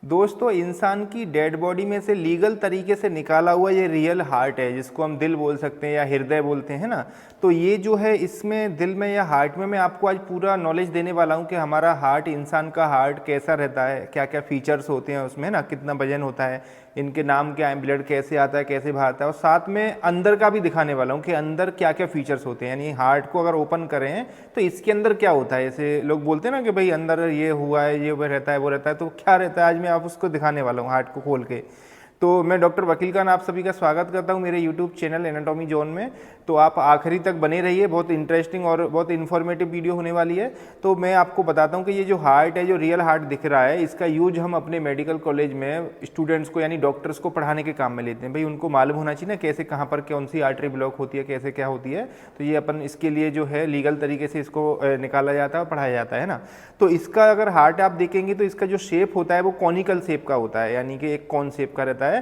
दोस्तों, इंसान की डेड बॉडी में से लीगल तरीके से निकाला हुआ ये रियल हार्ट है, जिसको हम दिल बोल सकते हैं या हृदय बोलते हैं ना। तो ये जो है, इसमें दिल में या हार्ट में मैं आपको आज पूरा नॉलेज देने वाला हूँ कि हमारा हार्ट, इंसान का हार्ट कैसा रहता है, क्या क्या फीचर्स होते हैं उसमें ना, कितना वजन होता है, इनके नाम क्या है, ब्लड कैसे आता है, कैसे बाहरता है, और साथ में अंदर का भी दिखाने वाला हूँ कि अंदर क्या क्या फीचर्स होते हैं। यानी हार्ट को अगर ओपन करें तो इसके अंदर क्या होता है। जैसे लोग बोलते हैं ना कि भाई अंदर ये हुआ है, ये वो रहता है, वो रहता है, तो क्या रहता है आज मैं आप उसको दिखाने वाला हूँ हार्ट को खोल के। तो मैं डॉक्टर वकील खान आप सभी का स्वागत करता हूं मेरे यूट्यूब चैनल एनाटॉमी जोन में। तो आप आखिरी तक बने रहिए, बहुत इंटरेस्टिंग और बहुत इन्फॉर्मेटिव वीडियो होने वाली है। तो मैं आपको बताता हूं कि ये जो हार्ट है, जो रियल हार्ट दिख रहा है, इसका यूज हम अपने मेडिकल कॉलेज में स्टूडेंट्स को यानी डॉक्टर्स को पढ़ाने के काम में लेते हैं। भाई उनको मालूम होना चाहिए ना कैसे, कहाँ पर कौन सी आर्टरी ब्लॉक होती है, कैसे क्या होती है। तो ये अपन इसके लिए जो है लीगल तरीके से इसको निकाला जाता है और पढ़ाया जाता है ना। तो इसका अगर हार्ट आप देखेंगे तो इसका जो शेप होता है वो कॉनिकल शेप का होता है, यानी कि एक कॉन शेप का रहता है।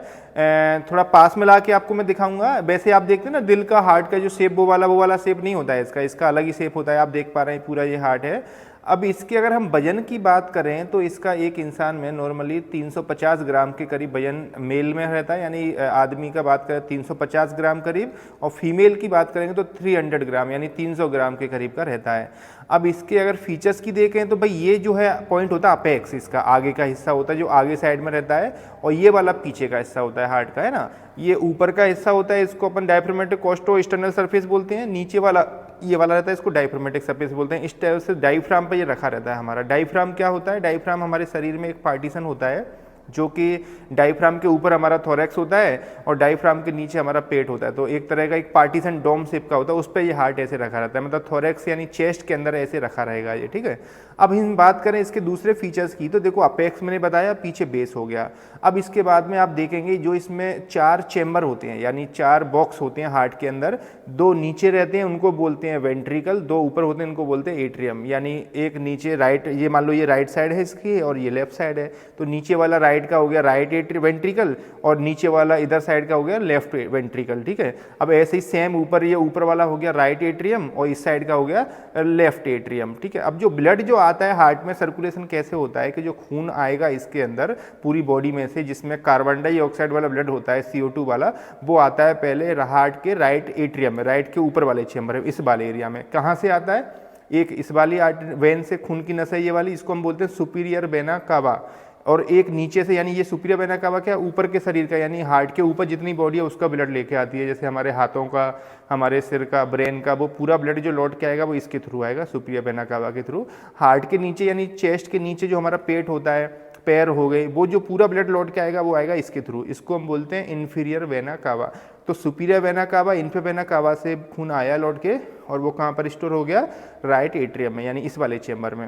थोड़ा पास में ला के आपको मैं दिखाऊंगा। वैसे आप देखते हैं ना दिल का, हार्ट का जो शेप वो वाला शेप नहीं होता है इसका अलग ही शेप होता है। आप देख पा रहे हैं पूरा ये हार्ट है। अब इसके अगर हम वजन की बात करें तो इसका एक इंसान में नॉर्मली 350 ग्राम के करीब वजन मेल में रहता है, यानी आदमी का बात करें 350 ग्राम करीब, और फीमेल की बात करेंगे तो 300 ग्राम यानी 300 ग्राम के करीब का रहता है। अब इसके अगर फीचर्स की देखें तो भाई ये जो है पॉइंट होता है अपेक्स, इसका आगे का हिस्सा होता है जो आगे साइड में रहता है, और ये वाला पीछे का हिस्सा होता है हार्ट का, है ना। ये ऊपर का हिस्सा होता है, इसको अपन डायफ्रामेटिक कोस्टो एक्सटर्नल सरफेस बोलते हैं। नीचे वाला ये वाला रहता है, इसको डायफ्रामेटिक सरफेस बोलते हैं। इस टाइप से डायफ्राम पे ये रखा रहता है हमारा। डायफ्राम क्या होता है? डायफ्राम हमारे शरीर में एक पार्टीशन होता है, जो कि डायफ्राम के ऊपर हमारा थोरैक्स होता है और डायफ्राम के नीचे हमारा पेट होता है। तो एक तरह का एक पार्टीशन डोम शेप का होता है, उस पर ये हार्ट ऐसे रखा रहता है, मतलब थोरैक्स यानी चेस्ट के अंदर ऐसे रखा रहेगा ये, ठीक है। अब हम बात करें इसके दूसरे फीचर्स की, तो देखो अपेक्स मैंने बताया, पीछे बेस हो गया। अब इसके बाद में आप देखेंगे जो इसमें 4 चेम्बर होते हैं, यानी 4 बॉक्स होते हैं हार्ट के अंदर। 2 नीचे रहते हैं, उनको बोलते हैं वेंट्रिकल। 2 ऊपर होते हैं, उनको बोलते हैं एट्रियम। यानी एक नीचे राइट, ये मान लो ये राइट साइड है इसकी और ये लेफ्ट साइड है, तो नीचे वाला राइट का हो गया राइट वेंट्रिकल और नीचे वाला इधर साइड का हो गया लेफ्ट वेंट्रिकल, ठीक है। अब ऐसे ही सेम ऊपर, ये ऊपर वाला हो गया राइट एट्रियम और इस साइड का हो गया लेफ्ट एट्रियम, ठीक है। अब जो ब्लड जो आता है हार्ट में, सर्कुलेशन कैसे होता है कि जो खून आएगा इसके अंदर पूरी बॉडी में से, जिसमें कार्बन डाइऑक्साइड वाला ब्लड होता है, CO2 वाला, वो आता है पहले हार्ट के राइट एट्रियम में, राइट के ऊपर वाले चेम्बर में, इस वाले एरिया में। कहाँ से आता है? एक इस वाली वेन से खून की नस है ये वाली, इसको हम बोलते हैं सुपीरियर वेना कावा। और एक नीचे से, यानी ये सुपीरियर वेना कावा क्या, ऊपर के शरीर का, यानी हार्ट के ऊपर जितनी बॉडी है उसका ब्लड लेके आती है। जैसे हमारे हाथों का, हमारे सिर का, ब्रेन का, वो पूरा ब्लड जो लौट के आएगा वो इसके थ्रू आएगा, सुपीरियर वेना कावा के थ्रू। हार्ट के नीचे यानी चेस्ट के नीचे जो हमारा पेट होता है, पैर हो गए, वो जो पूरा ब्लड लौट के आएगा वो आएगा इसके थ्रू। इसको हम बोलते हैं इन्फीरियर वेना कावा। तो superior vena cava, inferior vena cava से खून आया लौट के, और वो कहाँ पर स्टोर हो गया? राइट एट्रियम में, यानी इस वाले चेम्बर में।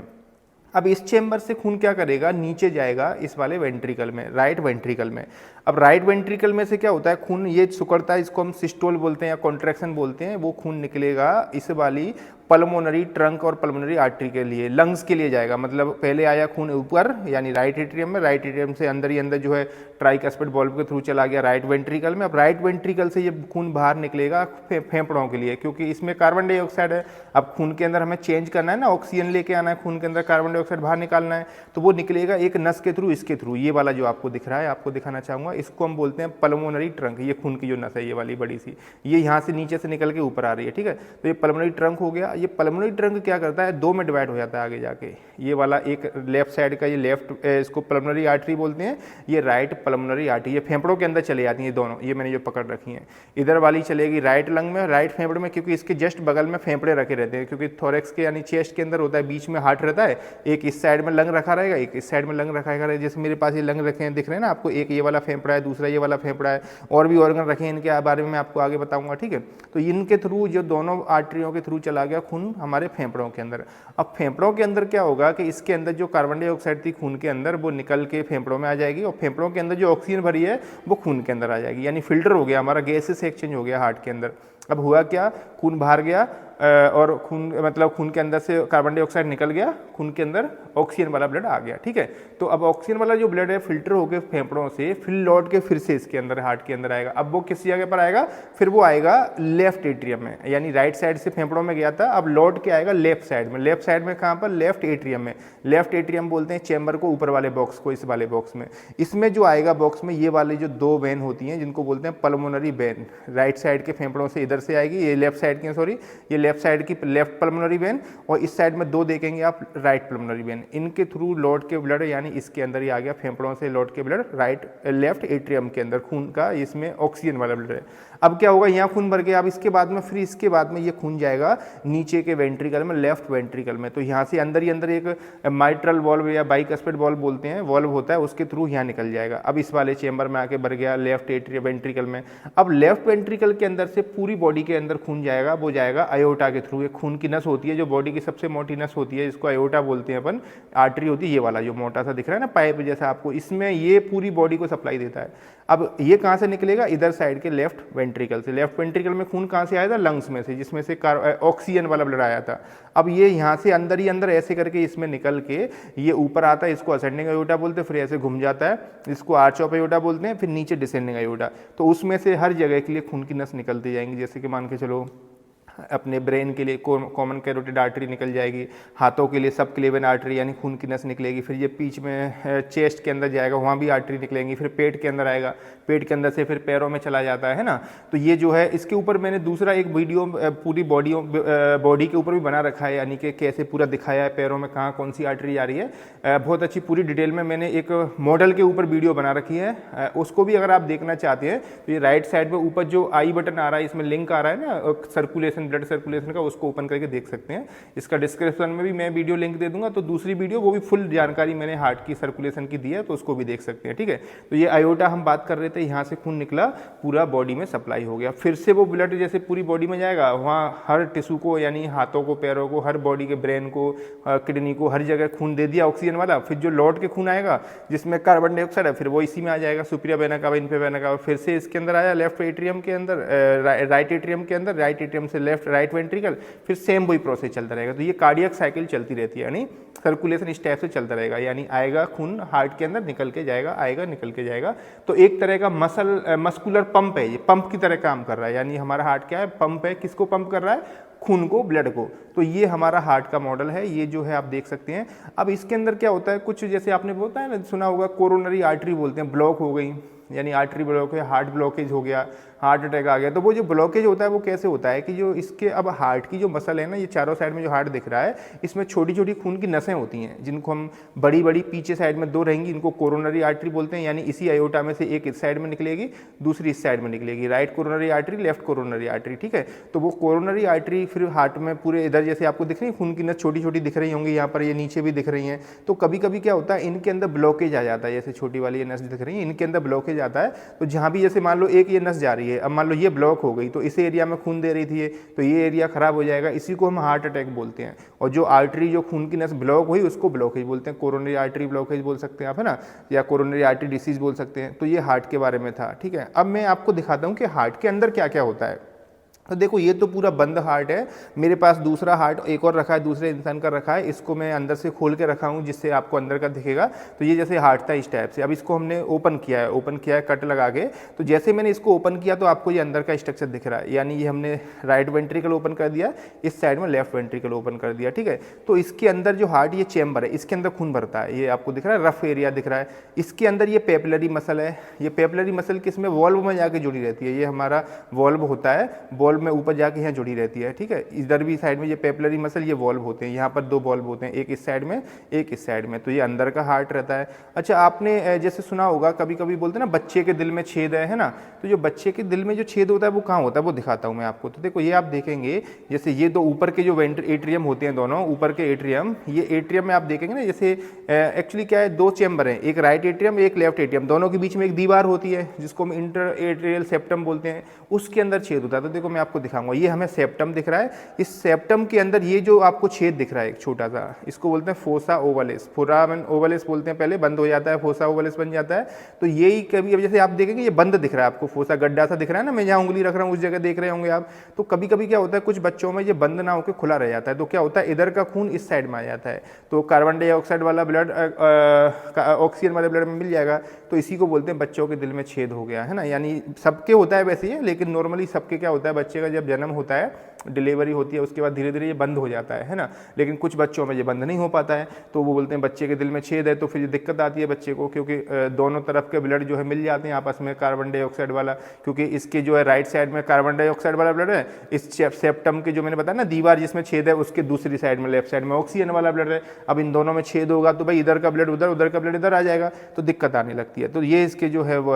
अब इस चेम्बर से खून क्या करेगा? नीचे जाएगा इस वाले वेंट्रिकल में, राइट वेंट्रिकल में। अब राइट वेंट्रिकल में से क्या होता है? खून ये सुकड़ता है, इसको हम सिस्टोल बोलते हैं या कॉन्ट्रैक्शन बोलते हैं। वो खून निकलेगा इस वाली पल्मोनरी ट्रंक और पल्मोनरी आर्टरी के लिए, लंग्स के लिए जाएगा। मतलब पहले आया खून ऊपर यानी राइट एट्रियम में, राइट एट्रियम से अंदर ही अंदर जो है ट्राइकस्पिड वाल्व के थ्रू चला गया राइट वेंट्रिकल में। अब राइट वेंट्रिकल से ये खून बाहर निकलेगा फेफड़ों के लिए, क्योंकि इसमें कार्बन डाइऑक्साइड है। अब खून के अंदर हमें चेंज करना है ना, ऑक्सीजन लेके आना है खून के अंदर, कार्बन डाइऑक्साइड बाहर निकालना है, तो वो निकलेगा एक नस के थ्रू, इसके थ्रू। ये वाला जो आपको दिख रहा है, आपको दिखाना चाहूँगा, इसको हम बोलते हैं पल्मोनरी ट्रंक। ये खून की जो नस है ये वाली बड़ी सी, ये यहाँ से नीचे से निकल के ऊपर आ रही है, ठीक है। तो ये पल्मोनरी ट्रंक हो गया। ये पल्मोनरी ट्रंक क्या करता है? 2 में डिवाइड हो जाता है आगे जाके। ये वाला एक लेफ्ट साइड का, ये लेफ्ट, इसको पल्मोनरी आर्टरी बोलते हैं। ये राइट पल्मोनरी आर्टरी, ये फेफड़ों के अंदर चले जाती हैं दोनों। ये मैंने जो पकड़ रखी हैं, इधर वाली चलेगी राइट लंग में, राइट फेफड़े में, क्योंकि इसके जस्ट बगल में फेफड़े रखे रहते हैं, क्योंकि थोरैक्स के यानी चेस्ट के अंदर होता है, बीच में हार्ट रहता है। एक इस साइड में लंग रखा रहेगा, एक इस साइड में लंग रखा रहेगा। जैसे मेरे पास ये लंग रखे हैं, दिख रहे हैं ना आपको, एक ये वाला फेफड़ा है, दूसरा ये वाला फेफड़ा है, और भी ऑर्गन रखे हैं, इनके बारे में मैं आपको आगे बताऊंगा, ठीक है। तो इनके थ्रू, जो दोनों आर्टरियों के थ्रू चला गया खून हमारे फेफड़ों के अंदर। अब फेफड़ों के अंदर क्या होगा कि इसके अंदर जो कार्बन डाइऑक्साइड थी खून के अंदर, वो निकल के फेफड़ों में आ जाएगी, और फेफड़ों के अंदर जो ऑक्सीजन भरी है वो खून के अंदर आ जाएगी, यानी फिल्टर हो गया हमारा, गैसेस एक्सचेंज हो गया हार्ट के अंदर। अब हुआ क्या? खून बाहर गया, और खून मतलब खून के अंदर से कार्बन डाइऑक्साइड निकल गया, खून के अंदर ऑक्सीजन वाला ब्लड आ गया, ठीक है। तो अब ऑक्सीजन वाला जो ब्लड है फिल्टर होकर फेफड़ों से फिर लौट के फिर से इसके अंदर हार्ट के अंदर आएगा। अब वो किस जगह पर आएगा, फिर वो आएगा लेफ्ट एट्रियम में, यानी राइट साइड से फेफड़ों में गया था, अब लौट के आएगा लेफ्ट साइड में। लेफ्ट साइड में कहाँ पर, लेफ्ट एट्रियम में। लेफ्ट एट्रियम बोलते हैं चैम्बर को, ऊपर वाले बॉक्स को, इस वाले बॉक्स में। इसमें जो आएगा बॉक्स में ये वाली जो दो वेन होती हैं जिनको बोलते हैं पल्मोनरी वेन, राइट साइड के फेफड़ों से इधर से आएगी, ये लेफ्ट साइड की, सॉरी ये लेफ्ट साइड की लेफ्ट पल्मोनरी वेन, और इस साइड में दो देखेंगे आप राइट पल्मोनरी वेन। इनके थ्रू लौट के ब्लड, यानी इसके अंदर ही आ गया फेफड़ों से लौट के ब्लड राइट लेफ्ट एट्रियम के अंदर खून का, इसमें ऑक्सीजन वाला ब्लड है। अब क्या होगा, यहाँ खून भर गया। अब इसके बाद में फिर इसके बाद में ये खून जाएगा नीचे के वेंट्रिकल में, लेफ्ट वेंट्रिकल में। तो यहाँ से अंदर ही अंदर एक माइट्रल वॉल्व या बाइकस्पिड वॉल्व बोलते हैं, वॉल्व होता है, उसके थ्रू यहाँ निकल जाएगा। अब इस वाले चेंबर में आके भर गया लेफ्ट एट्रियम वेंट्रिकल में। अब लेफ्ट वेंट्रिकल के अंदर से पूरी बॉडी के अंदर खून जाएगा, वो जाएगा अयोटा के थ्रू। एक खून की नस होती है जो बॉडी की सबसे मोटी नस होती है, जिसको अयोटा बोलते हैं अपन, आर्टरी होती है ये वाला जो मोटा सा दिख रहा है ना पाइप जैसा आपको, इसमें ये पूरी बॉडी को सप्लाई देता है। अब ये कहाँ से निकलेगा, इधर साइड के लेफ्ट वेंट्रिकल से। लेफ्ट वेंट्रिकल में खून कहाँ से आया था, लंग्स में से, जिसमें से ऑक्सीजन वाला ब्लड आया था। अब ये यहाँ से अंदर ही अंदर ऐसे करके इसमें निकल के ये ऊपर आता है, इसको असेंडिंग अयोटा बोलते हैं, फिर ऐसे घूम जाता है, इसको आर्च ऑफ अयोटा बोलते हैं, फिर नीचे डिसेंडिंग अयोटा। तो उसमें से हर जगह के लिए खून की नस निकलती जाएंगी। जैसे कि मान के चलो अपने ब्रेन के लिए कॉमन कैरोटिड आर्टरी निकल जाएगी, हाथों के लिए सब क्लेवन आर्टरी यानी खून की नस निकलेगी, फिर ये बीच में चेस्ट के अंदर जाएगा, वहाँ भी आर्टरी निकलेंगी, फिर पेट के अंदर आएगा, पेट के अंदर से फिर पैरों में चला जाता है ना। तो ये जो है, इसके ऊपर मैंने दूसरा एक वीडियो पूरी बॉडी के ऊपर भी बना रखा है, यानी कि कैसे पूरा दिखाया है पैरों में कहाँ कौन सी आर्टरी जा रही है, बहुत अच्छी पूरी डिटेल में मैंने एक मॉडल के ऊपर वीडियो बना रखी है। उसको भी अगर आप देखना चाहते हैं तो ये राइट साइड में ऊपर जो आई बटन आ रहा है, इसमें लिंक आ रहा है ना सर्कुलेशन, ब्लड सर्कुलेशन का, उसको ओपन करके देख सकते हैं। इसका डिस्क्रिप्शन में भी मैं वीडियो लिंक दे दूंगा, तो दूसरी वीडियो वो भी फुल जानकारी मैंने हार्ट की सर्कुलेशन की दी है, तो उसको भी देख सकते हैं, ठीक है। तो ये अयोटा हम बात कर रहे थे, यहाँ से खून निकला, पूरा बॉडी में सप्लाई हो गया, फिर से वो ब्लड जैसे पूरी बॉडी में जाएगा, वहाँ हर टिश्यू को, यानी हाथों को, पैरों को, हर बॉडी के, ब्रेन को, किडनी को, हर जगह खून दे दिया ऑक्सीजन वाला। फिर जो लौट के खून आएगा जिसमें कार्बन डाइऑक्साइड है, फिर वो इसी में आ जाएगा, superior vena cava, inferior vena कावा, फिर से इसके अंदर आया लेफ्ट एट्रियम के अंदर, राइट एट्रियम के अंदर, राइट एट्रियम से लेफ्ट राइट वेंट्रिकल, फिर सेम वही प्रोसेस चलता रहेगा। तो ये कार्डियक साइकिल चलती रहती है, यानी सर्कुलेशन इस टाइप से चलता रहेगा, यानी आएगा खून हार्ट के अंदर, निकल के जाएगा, आएगा निकल के जाएगा। तो एक तरह का मस्कुलर पंप है, ये पंप की तरह काम कर रहा है, यानी हमारा हार्ट क्या है, पंप है। किसको पंप कर रहा है, खून को, ब्लड को। तो ये हमारा हार्ट का मॉडल है, ये जो है आप देख सकते हैं। अब इसके अंदर क्या होता है, कुछ जैसे आपने बोलता है ना, सुना होगा कोरोनरी आर्टरी बोलते हैं, ब्लॉक हो गई, यानी आर्टरी ब्लॉक है, हार्ट ब्लॉकेज हो गया, हार्ट अटैक आ गया। तो वो जो ब्लॉकेज होता है वो कैसे होता है कि जो इसके अब हार्ट की जो मसल है ना, ये चारों साइड में जो हार्ट दिख रहा है, इसमें छोटी छोटी खून की नसें होती हैं, जिनको हम बड़ी बड़ी पीछे साइड में दो रहेंगी, इनको कोरोनरी आर्टरी बोलते हैं। यानी इसी अयोटा में से एक इस साइड में निकलेगी, दूसरी इस साइड में निकलेगी, right coronary artery, left coronary artery, ठीक है। तो वो कोरोनरी आर्टरी फिर हार्ट में पूरे इधर जैसे आपको दिख रही है खून की नस छोटी छोटी दिख रही होंगी, यहाँ पर ये नीचे भी दिख रही हैं। तो कभी कभी क्या होता है, इनके अंदर ब्लॉकेज आ जाता है, जैसे छोटी वाली ये नस दिख रही है, इनके अंदर ब्लॉकेज आता है। तो जहाँ भी जैसे मान लो एक ये नस जा रही है, अब मान लो ये ब्लॉक हो गई, तो इस एरिया में खून दे रही थी, तो ये एरिया खराब हो जाएगा, इसी को हम हार्ट अटैक बोलते हैं। और जो आर्टरी, जो खून की नस ब्लॉक हुई, उसको ब्लॉकेज बोलते हैं, कोरोनरी आर्टरी ब्लॉकेज बोल सकते हैं आप, है ना, या कोरोनरी आर्टरी डिसीज बोल सकते हैं। तो ये हार्ट के बारे में था, ठीक है। अब मैं आपको दिखाता हूँ कि हार्ट के अंदर क्या क्या होता है। तो देखो, ये तो पूरा बंद हार्ट है, मेरे पास दूसरा हार्ट एक और रखा है, दूसरे इंसान का रखा है, इसको मैं अंदर से खोल के रखा हूँ जिससे आपको अंदर का दिखेगा। तो ये जैसे हार्ट था इस टाइप से, अब इसको हमने ओपन किया है कट लगा के। तो जैसे मैंने इसको ओपन किया तो आपको ये अंदर का स्ट्रक्चर दिख रहा है, यानी ये हमने राइट वेंट्रिकल ओपन कर दिया, इस साइड में लेफ्ट वेंट्रिकल ओपन कर दिया, ठीक है। तो इसके अंदर जो हार्ट, ये चैम्बर है, इसके अंदर खून भरता है, ये आपको दिख रहा है, रफ एरिया दिख रहा है। इसके अंदर ये पेपिलरी मसल है, ये पेपिलरी मसल किसमें, वॉल्व में जाके जुड़ी रहती है, ये हमारा वॉल्व होता है, वॉल्व में ऊपर जाके यहाँ जुड़ी रहती है, ठीक है। इधर भी साइड में ये पेपिलरी मसल, ये वॉल्व होते हैं, यहाँ पर दो वॉल्व होते हैं, एक इस साइड में, एक इस साइड में। तो ये अंदर का हार्ट रहता है। अच्छा, आपने जैसे सुना होगा, कभी कभी बोलते हैं ना बच्चे के दिल में छेद है ना, तो जो बच्चे के दिल में जो छेद होता है वो कहाँ होता है, वो दिखाता हूँ मैं आपको। तो देखो, ये आप देखेंगे, जैसे ये दो ऊपर के जो एट्रियम होते हैं, दोनों ऊपर के एट्रियम, ये एट्रियम में आप देखेंगे ना, जैसे एक्चुअली क्या है, दो चैम्बर हैं, एक राइट एट्रियम, एक लेफ्ट एट्रियम, दोनों के बीच में एक दीवार होती है जिसको हम इंटर एट्रियल सेप्टम बोलते हैं, उसके अंदर छेद होता है। तो देखो मैं आपको दिखाऊंगा। ये हमें सेप्टम दिख रहा है, इस सेप्टम के अंदर ये जो आपको छेद दिख रहा है एक छोटा सा, इसको बोलते हैं फोसा ओवलिस। फोरामेन ओवलिस बोलते हैं, पहले बंद हो जाता है, फोसा ओवलिस बन जाता है। तो यही कभी कभी जैसे आप देखेंगे ये बंद दिख रहा है आपको, फोसा गड्ढा सा दिख रहा है ना, मैं जहाँ उंगली रख रहा हूँ उस जगह देख रहे होंगे आप। तो कभी कभी क्या होता है कुछ बच्चों में ये बंद ना होकर खुला रह जाता है, तो क्या होता है इधर का खून इस साइड में आ जाता है, तो कार्बन डाइऑक्साइड वाला ब्लड ऑक्सीजन वाले ब्लड में मिल जाएगा, तो इसी को बोलते हैं बच्चों के दिल में छेद हो गया है ना। यानी सबके होता है वैसे ही, लेकिन नॉर्मली सबके क्या होता है बच्चे का जब जन्म होता है, डिलीवरी होती है, उसके बाद धीरे धीरे ये बंद हो जाता है ना। लेकिन कुछ बच्चों में ये बंद नहीं हो पाता है, तो वो बोलते हैं बच्चे के दिल में छेद है, तो फिर ये दिक्कत आती है बच्चे को, क्योंकि दोनों तरफ के ब्लड जो है मिल जाते हैं आपस में कार्बन डाइऑक्साइड वाला, क्योंकि इसके जो है राइट साइड में कार्बन डाइऑक्साइड वाला ब्लड है, इस सेप्टम के जो मैंने बताया ना दीवार जिसमें छेद है उसके दूसरी साइड में लेफ्ट साइड में ऑक्सीजन वाला ब्लड है। अब इन दोनों में छेद होगा तो भाई इधर का ब्लड उधर, उधर का ब्लड इधर आ जाएगा, तो दिक्कत आने लगती है। तो ये इसके जो है वो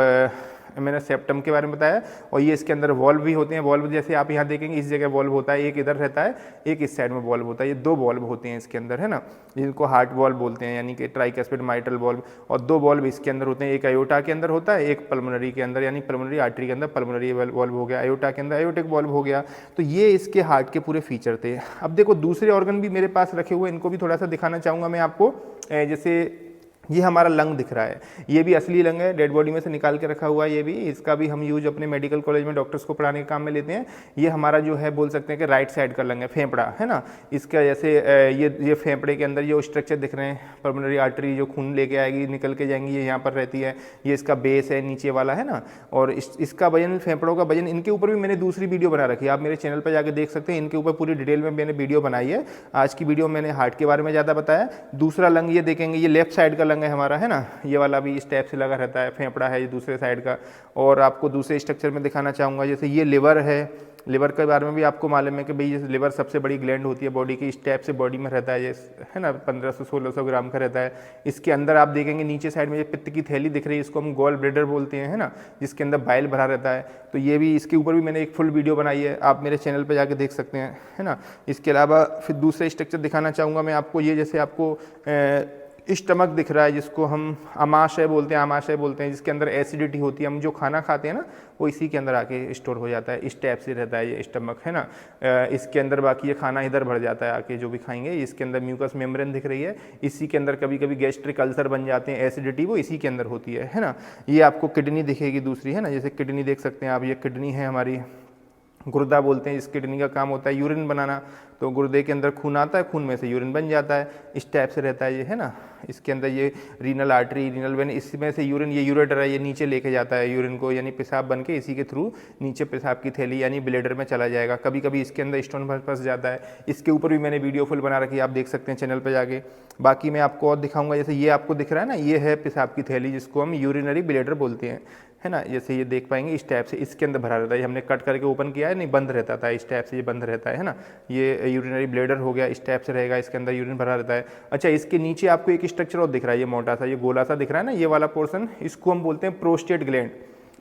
मैंने सेप्टम के बारे में बताया। और ये इसके अंदर वॉल्व भी होते हैं, वॉल्व जैसे आप यहाँ देखेंगे इस जगह वॉल्व होता है, एक इधर रहता है, एक इस साइड में वॉल्व होता है, ये दो वॉल्व होते हैं इसके अंदर है ना, जिनको हार्ट वॉल्व बोलते हैं, यानी कि ट्राइकस्पिड माइट्रल वॉल्व। और दो वॉल्व इसके अंदर होते हैं, एक अयोटा के अंदर होता है, एक पल्मोनरी के अंदर, यानी पल्मोनरी आर्टरी के अंदर पल्मोनरी वॉल्व हो गया, अयोटा के अंदर अयोटिक वॉल्व हो गया। तो ये इसके हार्ट के पूरे फीचर थे। अब देखो दूसरे ऑर्गन भी मेरे पास रखे हुए, इनको भी थोड़ा सा दिखाना चाहूँगा मैं आपको। जैसे ये हमारा लंग दिख रहा है, ये भी असली लंग है, डेड बॉडी में से निकाल के रखा हुआ है ये भी, इसका भी हम यूज अपने मेडिकल कॉलेज में डॉक्टर्स को पढ़ाने के काम में लेते हैं। ये हमारा जो है बोल सकते हैं कि राइट साइड का लंग है, फेफड़ा है ना। इसका जैसे ये फेफड़े के अंदर जो स्ट्रक्चर दिख रहे हैं, पल्मोनरी आर्टरी जो खून लेके आएगी निकल के जाएंगी, ये यहाँ पर रहती है, ये इसका बेस है नीचे वाला है ना। और इसका वजन, फेफड़ों का वजन, इनके ऊपर भी मैंने दूसरी वीडियो बना रखी है, आप मेरे चैनल पर जाकर देख सकते हैं, इनके ऊपर पूरी डिटेल में मैंने वीडियो बनाई है। आज की वीडियो मैंने हार्ट के बारे में ज़्यादा बताया। दूसरा लंग ये देखेंगे, ये लेफ्ट साइड का लंग है हमारा है ना, ये वाला भी इस टाइप से लगा रहता है, फेफड़ा है ये दूसरे साइड का। और आपको दूसरे स्ट्रक्चर में दिखाना चाहूँगा, जैसे ये लिवर है, लिवर के बारे में भी आपको मालूम है कि भाई जैसे लिवर सबसे बड़ी ग्लैंड होती है बॉडी की, इस टाइप से बॉडी में रहता है ये है ना, 1500-1600 ग्राम का रहता है। इसके अंदर आप देखेंगे नीचे साइड में ये पित्त की थैली दिख रही है, इसको हम गॉल ब्लैडर बोलते हैं है ना, जिसके अंदर बाइल भरा रहता है। तो ये भी, इसके ऊपर भी मैंने एक फुल वीडियो बनाई है, आप मेरे चैनल पर जाके देख सकते हैं है ना। इसके अलावा फिर दूसरे स्ट्रक्चर दिखाना चाहूँगा मैं आपको, ये जैसे आपको स्टमक दिख रहा है, जिसको हम आमाशय बोलते हैं, जिसके अंदर एसिडिटी होती है, हम जो खाना खाते हैं ना वो इसी के अंदर आके स्टोर हो जाता है, इस टाइप से रहता है ये स्टमक है ना। इसके अंदर बाकी ये खाना इधर भर जाता है आके जो भी खाएंगे। इसके अंदर म्यूकस मेम्ब्रेन दिख रही है, इसी के अंदर कभी कभी गैस्ट्रिक अल्सर बन जाते हैं, एसिडिटी वो इसी के अंदर होती है ना। ये आपको किडनी दिखेगी दूसरी है ना, जैसे किडनी देख सकते हैं आप, ये किडनी है हमारी, गुर्दा बोलते हैं, इस किडनी का काम होता है यूरिन बनाना। तो गुर्दे के अंदर खून आता है, खून में से यूरिन बन जाता है, इस टाइप से रहता है ये है ना। इसके अंदर ये रीनल आर्टरी, रीनल वेन, इसमें से यूरिन, ये यूरेटर है, ये नीचे लेके जाता है यूरिन को, यानी पेशाब बन के इसी के थ्रू नीचे पेशाब की थैली यानी ब्लैडर में चला जाएगा। कभी कभी इसके अंदर स्टोन फंस जाता है, इसके ऊपर भी मैंने वीडियो फुल बना रखी है, आप देख सकते हैं चैनल पर जाके। बाकी मैं आपको और दिखाऊंगा, जैसे ये आपको दिख रहा है ना, ये है पेशाब की थैली, जिसको हम यूरिनरी ब्लैडर बोलते हैं है ना। जैसे ये देख पाएंगे इस टाइप से इसके अंदर भरा रहता है, हमने कट करके ओपन किया है, नहीं बंद रहता था, इस टाइप से ये बंद रहता है ना। ये यूरिनरी ब्लैडर हो गया, इस टाइप से रहेगा, इसके अंदर यूरिन भरा रहता है। अच्छा, इसके नीचे आपको एक स्ट्रक्चर और दिख रहा है, ये मोटा सा, ये गोला सा दिख रहा है ना, ये वाला पोर्शन, इसको हम बोलते हैं prostate gland.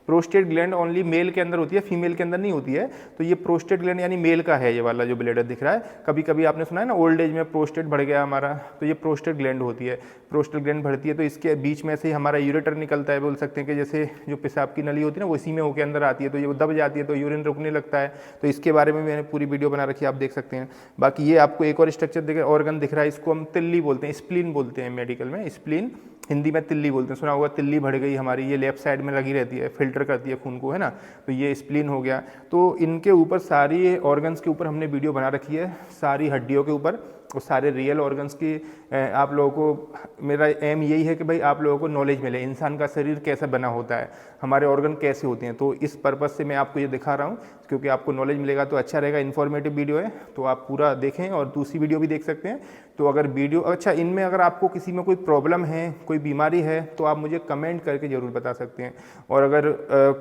Prostate gland only mail के अंदर होती है, फीमेल के अंदर नहीं होती है। तो ये प्रोस्टेट ग्लैंड यानी मेल का है, ये वाला जो ब्लैडर दिख रहा है। कभी कभी आपने सुना है ना ओल्ड एज में प्रोस्टेट बढ़ गया हमारा, तो ये प्रोस्टेट ग्लैंड होती है। प्रोस्टेट ग्लैंड बढ़ती है तो इसके बीच में से ही हमारा यूरेटर निकलता है, बोल सकते हैं कि जैसे जो पेशाब की नली होती है ना वो इसी में होकर अंदर आती है, तो ये दब जाती है तो यूरिन रुकने लगता है। तो इसके बारे में मैंने पूरी वीडियो बना रखी है, आप देख सकते हैं। बाकी ये आपको एक और स्ट्रक्चर दिख ऑर्गन दिख रहा है, इसको हम तिल्ली बोलते हैं, स्प्लीन बोलते हैं मेडिकल में, स्प्लीन हिंदी में तिल्ली बोलते हैं, सुना होगा तिल्ली बढ़ गई हमारी, ये लेफ्ट साइड में लगी रहती है, फिल्टर करती है खून को है ना। तो ये स्प्लीन हो गया। तो इनके ऊपर सारी ऑर्गन्स के ऊपर हमने वीडियो बना रखी है, सारी हड्डियों के ऊपर और सारे रियल ऑर्गन्स की। आप लोगों को, मेरा एम यही है कि भाई आप लोगों को नॉलेज मिले, इंसान का शरीर कैसे बना होता है, हमारे ऑर्गन कैसे होते हैं। तो इस पर्पज़ से मैं आपको ये दिखा रहा हूँ, क्योंकि आपको नॉलेज मिलेगा तो अच्छा रहेगा। इन्फॉर्मेटिव वीडियो है तो आप पूरा देखें, और दूसरी वीडियो भी देख सकते हैं। तो अगर वीडियो अच्छा, इनमें अगर आपको किसी में कोई प्रॉब्लम है, कोई बीमारी है, तो आप मुझे कमेंट करके ज़रूर बता सकते हैं। और अगर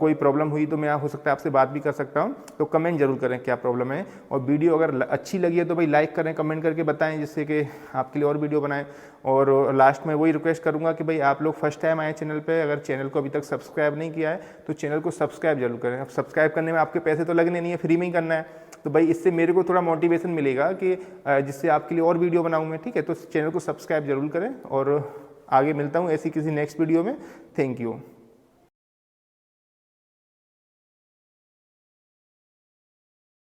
कोई प्रॉब्लम हुई तो मैं हो सकता है आपसे बात भी कर सकता हूँ, तो कमेंट जरूर करें क्या प्रॉब्लम है। और वीडियो अगर अच्छी लगी है तो भाई लाइक करें, कमेंट करके बताएं, जिससे कि आपके लिए और वीडियो बनाएं। और लास्ट में वही रिक्वेस्ट करूंगा कि भाई आप लोग फर्स्ट टाइम आए चैनल पे, अगर चैनल को अभी तक सब्सक्राइब नहीं किया है तो चैनल को सब्सक्राइब जरूर करें। अब सब्सक्राइब करने में आपके पैसे तो लगने नहीं है, फ्री में ही करना है। तो भाई इससे मेरे को थोड़ा मोटिवेशन मिलेगा कि जिससे आपके लिए और वीडियो बनाऊँ मैं, ठीक है। तो चैनल को सब्सक्राइब जरूर करें, और आगे मिलता हूँ ऐसी किसी नेक्स्ट वीडियो में। Thank you.